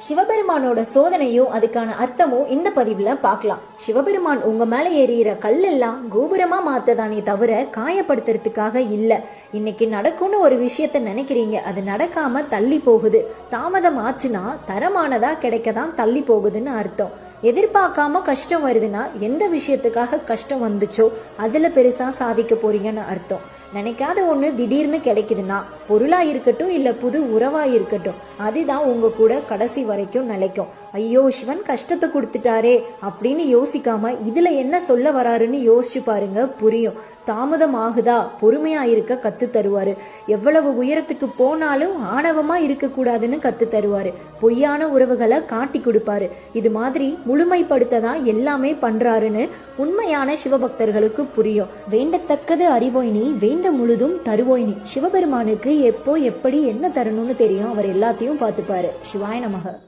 சிவபெருமானோட சோதனையும் அதுக்கான அர்த்தமும் இந்த பதிவுல பார்க்கலாம். சிவபெருமான் உங்க மேல ஏறிற கல்லெல்லாம் கோபுரமா மாத்ததானே தவிர காயப்படுத்துறதுக்காக இல்ல. இன்னைக்கு நடக்கும்னு ஒரு விஷயத்த நினைக்கிறீங்க, அது நடக்காம தள்ளி போகுது. தாமதம் ஆச்சுன்னா தரமானதா கிடைக்கதான் தள்ளி போகுதுன்னு அர்த்தம். எதிர்பார்க்காம கஷ்டம் வருதுன்னா எந்த விஷயத்துக்காக கஷ்டம் வந்துச்சோ அதுல பெருசா சாதிக்க போறீங்கன்னு அர்த்தம். நினைக்காத ஒண்ணு திடீர்னு கிடைக்குதுன்னா, பொருளா இருக்கட்டும் இல்ல புது உறவா இருக்கட்டும், அதுதான் உங்க கூட கடைசி வரைக்கும் நிலைக்கும். ஐயோ சிவன் கஷ்டத்தை கொடுத்துட்டாரே அப்படின்னு யோசிக்காம இதுல என்ன சொல்ல வராருன்னு யோசிச்சு பாருங்க, புரியும். தாமதம் ஆகுதா, பொறுமையா இருக்க கத்து தருவாரு. எவ்வளவு உயரத்துக்கு போனாலும் ஆணவமா இருக்க கூடாதுன்னு கத்து தருவாரு. பொய்யான உறவுகளை காட்டி கொடுப்பாரு. இது மாதிரி முழுமைப்படுத்ததான் எல்லாமே பண்றாருன்னு உண்மையான சிவபக்தர்களுக்கு புரியும். வேண்டத்தக்கது அறிவோய் நீ, வேண்ட முழுதும் தருவோய் நீ. சிவபெருமானுக்கு எப்போ எப்படி என்ன தரணும்னு தெரியும். அவர் எல்லாத்தையும் பார்த்துப்பாரு. சிவாய நமக.